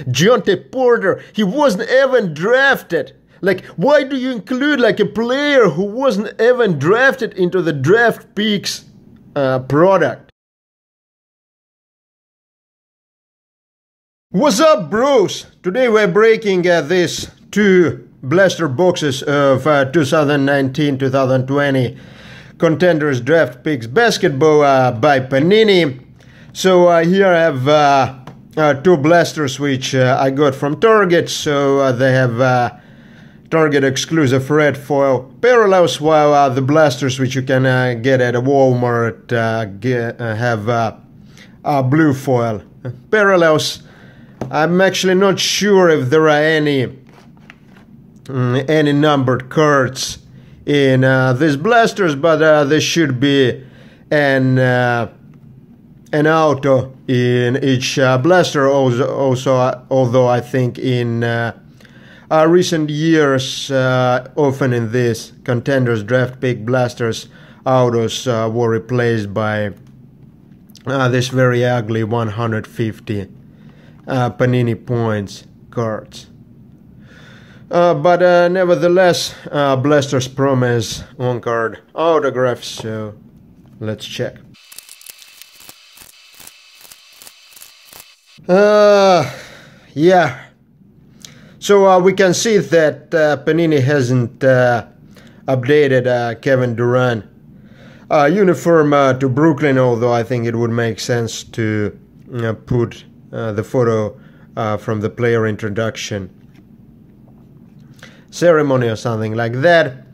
Deontay Porter, he wasn't even drafted. Like, why do you include like a player who wasn't even drafted into the draft picks product? What's up, bros? Today we're breaking these two blaster boxes of 2019-2020 Contenders Draft Picks Basketball by Panini. So here I have two blasters which I got from Target. So they have Target exclusive red foil parallels, while the blasters which you can get at Walmart have blue foil parallels. I'm actually not sure if there are any numbered cards in these blasters, but there should be an auto in each blaster. Also, although I think in recent years, often in these Contenders Draft Pick blasters, autos were replaced by this very ugly 150 Panini points cards. But nevertheless, blasters promise on-card autographs, so let's check. Yeah. So we can see that Panini hasn't updated Kevin Durant uniform to Brooklyn, although I think it would make sense to put the photo from the player introduction ceremony or something like that.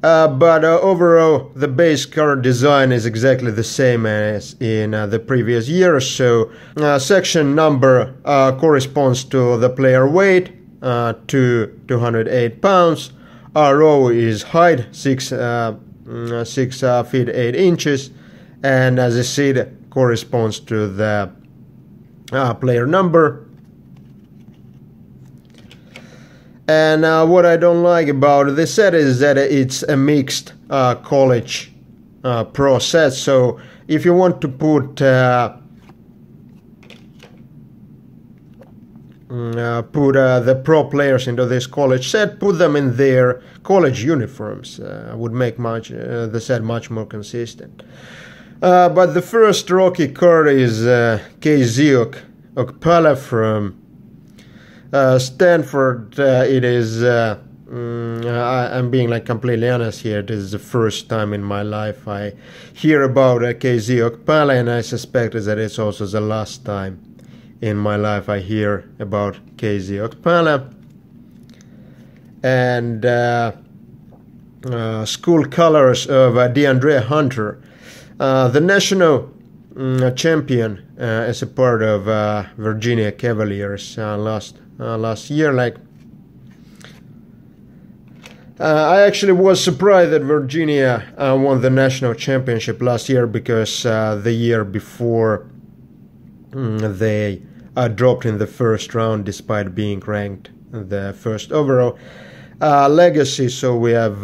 But overall, the base card design is exactly the same as in the previous year. So section number corresponds to the player weight, to 208 pounds. Row is height, 6 feet 8 inches, and as a seed corresponds to the player number. And what I don't like about this set is that it's a mixed college pro set. So if you want to put the pro players into this college set, put them in their college uniforms. Would make the set much more consistent. But the first rookie card is KZ Okpala from Stanford. It is, I'm being like completely honest here, this is the first time in my life I hear about KZ Okpala, and I suspect that it's also the last time in my life I hear about KZ Okpala. And school colors of DeAndre Hunter. The national champion as a part of Virginia Cavaliers last year. Like, I actually was surprised that Virginia won the national championship last year, because the year before they dropped in the first round despite being ranked the first overall. Legacy, so we have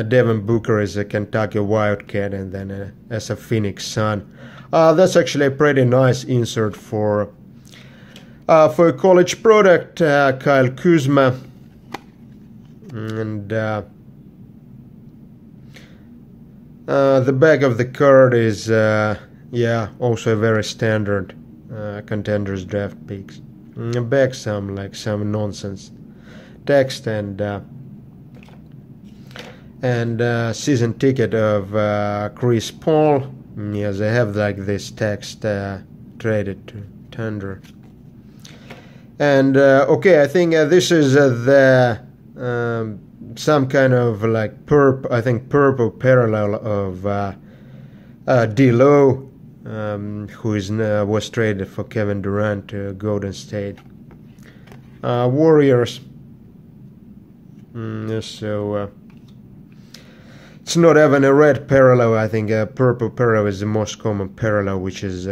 Devin Booker as a Kentucky Wildcat, and then as a Phoenix Sun. That's actually a pretty nice insert for a college product. Kyle Kuzma, and the back of the card is yeah, also a very standard Contenders Draft Picks. Back some nonsense text and season ticket of Chris Paul. Yes, I have like this text traded to Thunder. And okay, I think this is the some kind of like purple parallel of D-Lo, who was traded for Kevin Durant to Golden State Warriors. So it's not even a red parallel. I think a purple parallel is the most common parallel, which is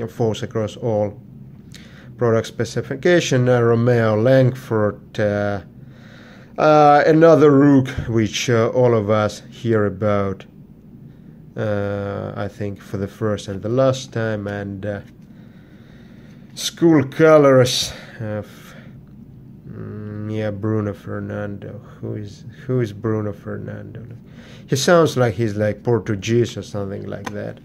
falls across all product specification. Romeo Langford, another rook which all of us hear about, I think for the first and the last time, and School colors. Yeah, Bruno Fernando. Who is Bruno Fernando? He sounds like he's like Portuguese or something like that.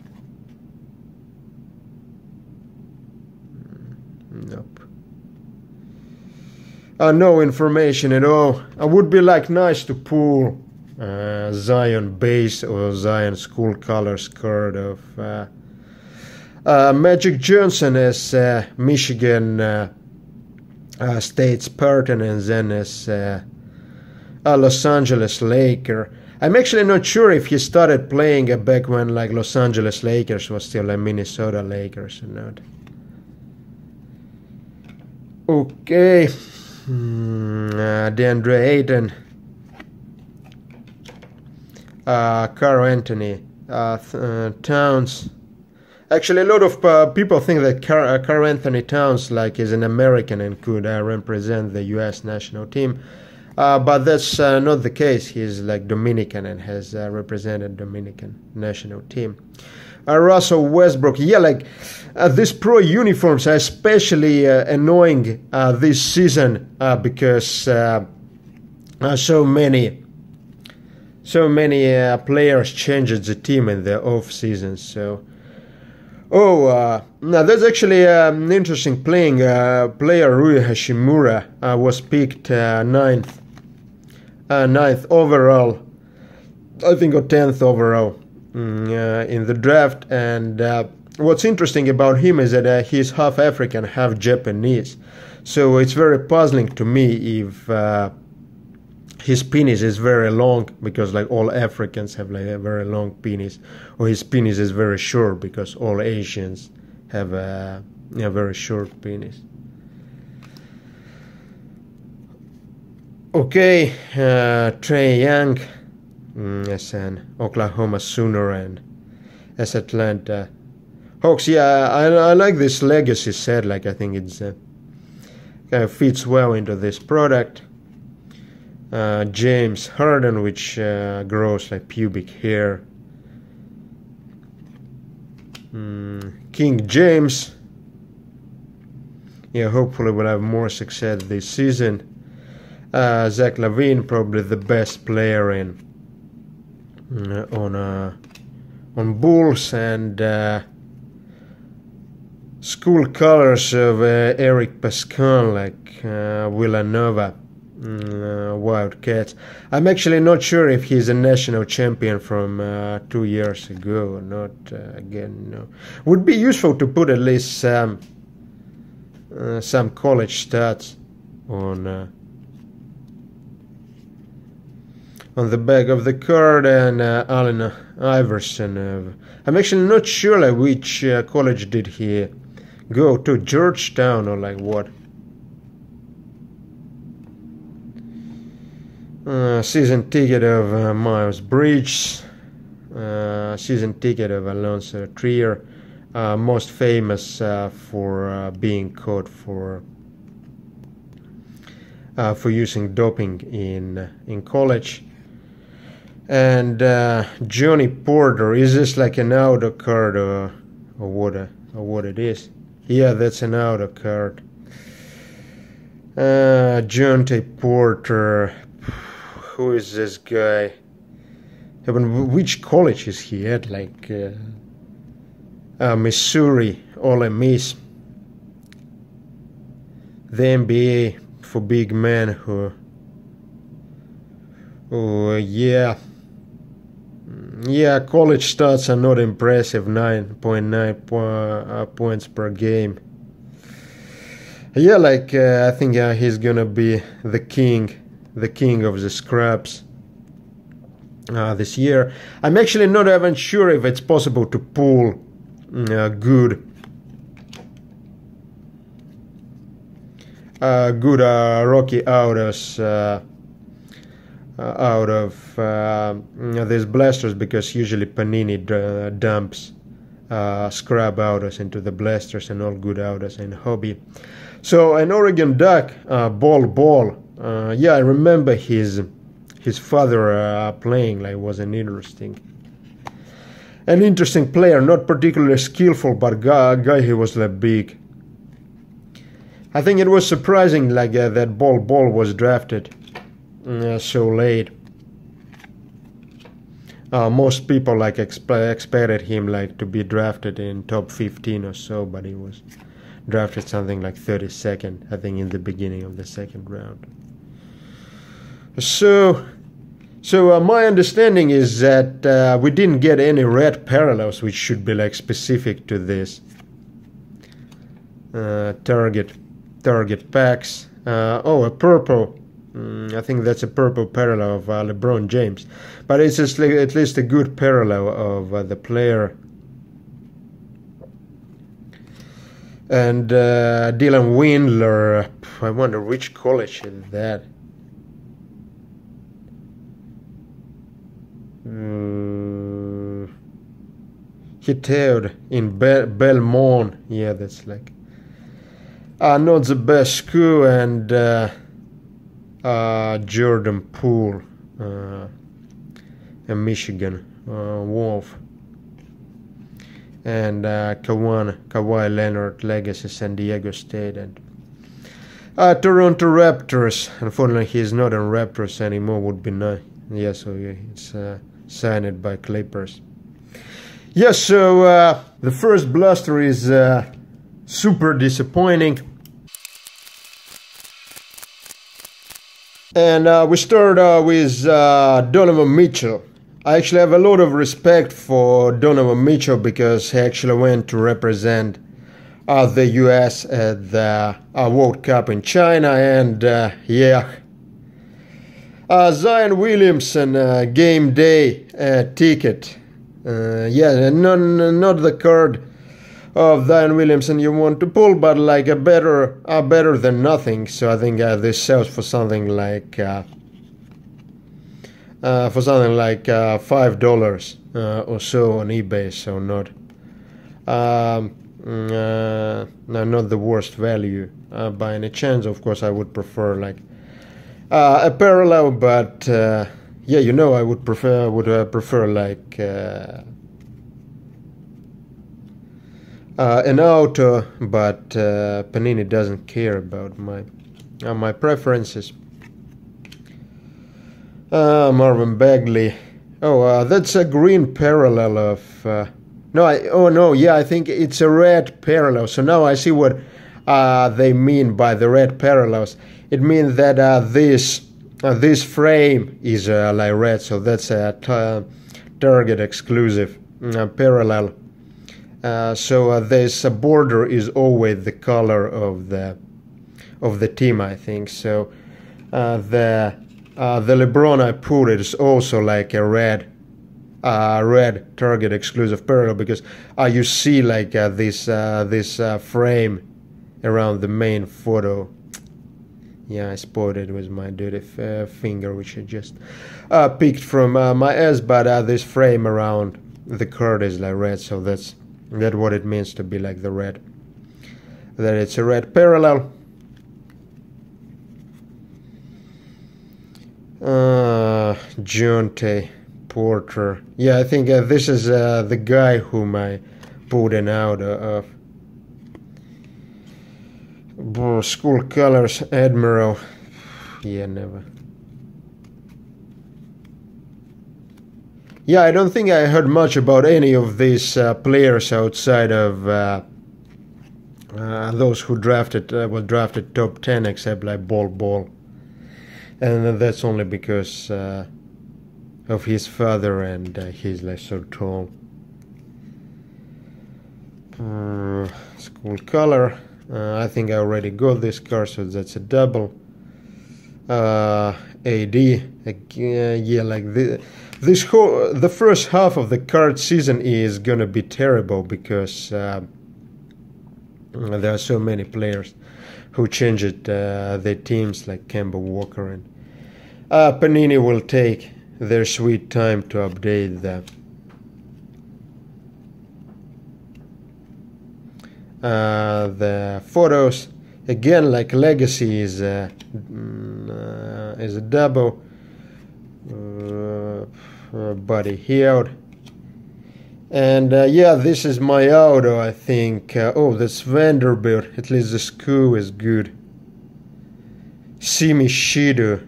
Nope. No information at all. I would be like nice to pull Zion base or Zion school colors card of Magic Johnson as Michigan State's partner and then as Los Angeles Laker. I'm actually not sure if he started playing back when like Los Angeles Lakers was still a Minnesota Lakers or not. Okay. DeAndre Ayton, Karl-Anthony Towns. Actually, a lot of people think that Karl-Anthony Towns like is an American and could represent the U.S. national team, but that's not the case. He's like Dominican and has represented Dominican national team. Russell Westbrook, yeah, like these pro uniforms are especially annoying this season because so many players changed the team in the off season. So, now there's actually an interesting player. Raha Shimura was picked ninth overall, I think, or 10th overall. In the draft, and what's interesting about him is that he's half African, half Japanese, so it's very puzzling to me if his penis is very long, because like all Africans have like a very long penis, or his penis is very short because all Asians have a very short penis. Okay, Trae Young as an Oklahoma Sooner and as Atlanta Hawks. Yeah, I like this legacy set. Like I think it's kind of fits well into this product. James Harden, which grows like pubic hair. King James. Yeah, hopefully we'll have more success this season. Zach Lavine, probably the best player on Bulls, and school colors of Eric Pascal, like Villanova Wildcats. I'm actually not sure if he's a national champion from 2 years ago or not. Again, no. Would be useful to put at least some college stats on the back of the card. And Allen Iverson. I'm actually not sure like which college did he go to, Georgetown or like what. Season ticket of Miles Bridges. Season ticket of Alonzo Trier. Most famous for being caught for using doping in college. And Johnny Porter, is this like an auto card or what it is? Yeah, that's an auto card. Johnny Porter, who is this guy? Which college is he at? Like Missouri, Ole Miss. The NBA for big men who. Oh yeah. Yeah, college stats are not impressive. 9.9 points per game. Yeah, like I think he's gonna be the king of the scraps this year. I'm actually not even sure if it's possible to pull good Rocky autos out of these blasters, because usually Panini dumps scrap autos into the blasters and all good autos in hobby. So an Oregon Duck, Ball. Yeah, I remember his father playing. Like, was an interesting player, not particularly skillful, but guy he was like big. I think it was surprising, like that Bol Bol was drafted so late. Most people like expected him like to be drafted in top 15 or so, but he was drafted something like 32nd, I think, in the beginning of the second round. So my understanding is that we didn't get any red parallels, which should be like specific to this target packs. A purple. I think that's a purple parallel of LeBron James, but it's just like, at least a good parallel of the player. And Dylan Windler, I wonder which college is that. He tailed in Belmont. Yeah, that's like not the best school. And Jordan Poole, a Michigan Wolf. And Kawhi Leonard, Legacy, San Diego State. And Toronto Raptors. Unfortunately, he's not on Raptors anymore. Would be nice. Yeah, so it's signed by Clippers. Yeah, so the first blaster is super disappointing. And we start with Donovan Mitchell. I actually have a lot of respect for Donovan Mitchell because he actually went to represent the US at the World Cup in China. And yeah, Zion Williamson game day ticket. Yeah, not the card of Zion Williamson you want to pull, but like a better than nothing. So I think this sells for something like $5 or so on eBay. So not not the worst value by any chance. Of course, I would prefer like a parallel, but yeah, you know, I would prefer like an auto, but Panini doesn't care about my preferences. Marvin Bagley. That's a green parallel of I think it's a red parallel. So now I see what they mean by the red parallels. It means that this frame is like red, so that's a Target exclusive parallel. So this border is always the color of the team, I think. So the LeBron I put it is also like a red Target exclusive parallel, because you see like this frame around the main photo. Yeah, I spoiled it with my dirty finger, which I just picked from my ass. But this frame around the card is like red, so that's what it means to be like the red. That it's a red parallel. Jonte Porter. Yeah, I think this is the guy whom I pulled an out of. School colors, Admiral. Yeah, never. Yeah, I don't think I heard much about any of these players outside of those who were drafted top 10, except like Bol. And that's only because of his father, and he's like so tall. School color. I think I already got this card, so that's a double. AD, yeah, like the first half of the card season is gonna be terrible because there are so many players who changed their teams, like Kemba Walker, and Panini will take their sweet time to update the photos. Again, like Legacy is a double. Buddy Hield, And yeah, this is my auto, I think. Oh, that's Vanderbilt. At least the school is good. Simi Shido,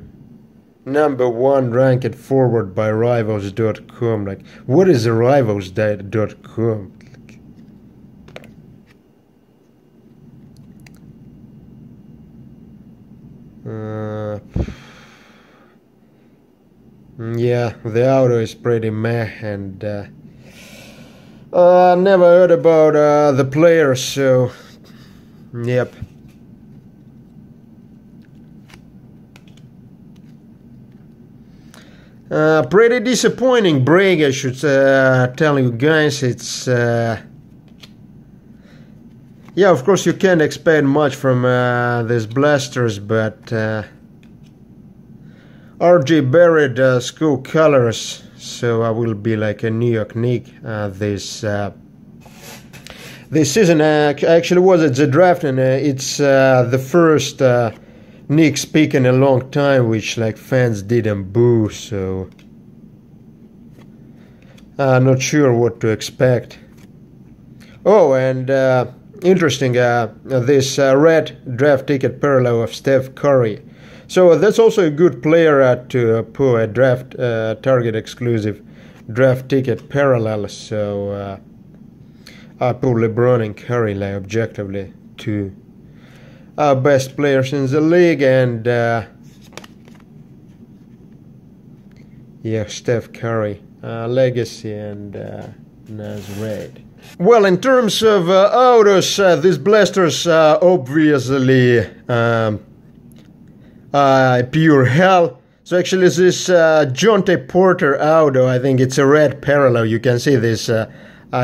#1 ranked forward by Rivals.com. Like, what is Rivals.com? Yeah, the auto is pretty meh, and I never heard about the players, so yep. Pretty disappointing break, I should tell you guys. It's yeah, of course you can't expect much from these blasters, but RJ Barrett school colors, so I will be like a New York Knick this season. Actually was at the draft, and it's the first Knicks pick in a long time, which like fans didn't boo, so not sure what to expect. Oh, and interesting, this red draft ticket parallel of Steph Curry. So that's also a good player to put a draft Target exclusive draft ticket parallel. So I put LeBron and Curry like objectively two best players in the league, and yeah, Steph Curry legacy and Nas Red. Well, in terms of autos, these blasters obviously pure hell. So actually this Jonte Porter auto, I think it's a red parallel. You can see this,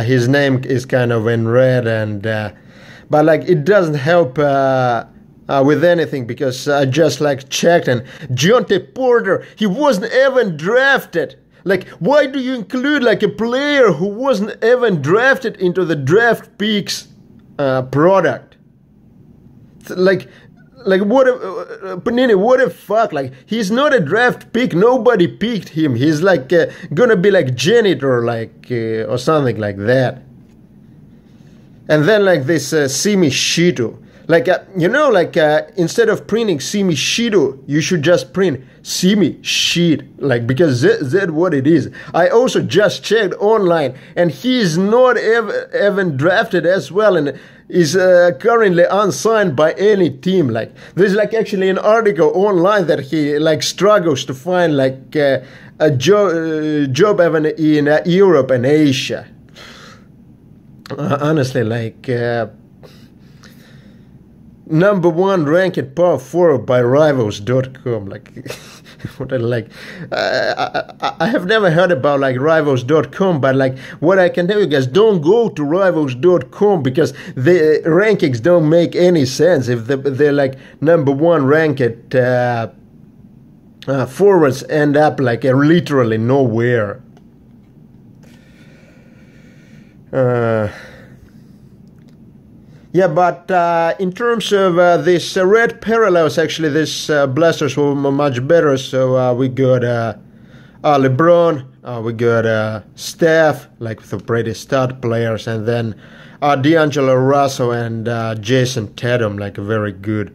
his name is kind of in red, and but like it doesn't help with anything, because I just like checked, and Jonte Porter, he wasn't even drafted. Like, why do you include like a player who wasn't even drafted into the draft picks product? Like what Panini, what the fuck? Like, he's not a draft pick. Nobody picked him. He's like gonna be like janitor, like or something like that. And then like this Simi Shito, like you know, like instead of printing Simi Shito, you should just print Simi Sheet, like, because that's what it is. I also just checked online, and he's not even drafted as well, and is currently unsigned by any team. Like, there's like actually an article online that he like struggles to find like a job even in Europe and Asia. Honestly, like #1 ranked power forward by Rivals.com. Like, what I like, I have never heard about like Rivals.com, but like what I can tell you guys, don't go to Rivals.com, because the rankings don't make any sense if they're like #1 ranked forwards end up like literally nowhere. Yeah, but in terms of this red parallels, actually, this blasters were much better. So we got LeBron, we got Steph, like the pretty stud players, and then D'Angelo Russell and Jason Tatum, like very good,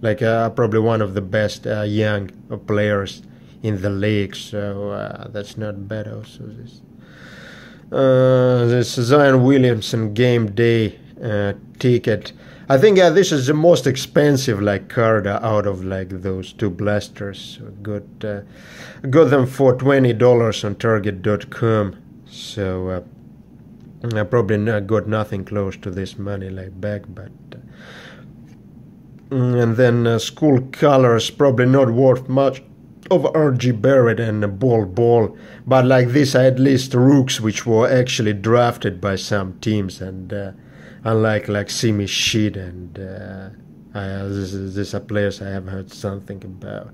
like probably one of the best young players in the league. So that's not bad. Also, this Zion Williamson game day ticket. I think this is the most expensive like card out of like those two blasters. So got them for $20 on Target.com. So I probably got nothing close to this money like back, but and then school colors, probably not worth much of RG Barrett and Ball, but like this at least rooks which were actually drafted by some teams, and unlike like Simi Sheet and these are players I have heard something about.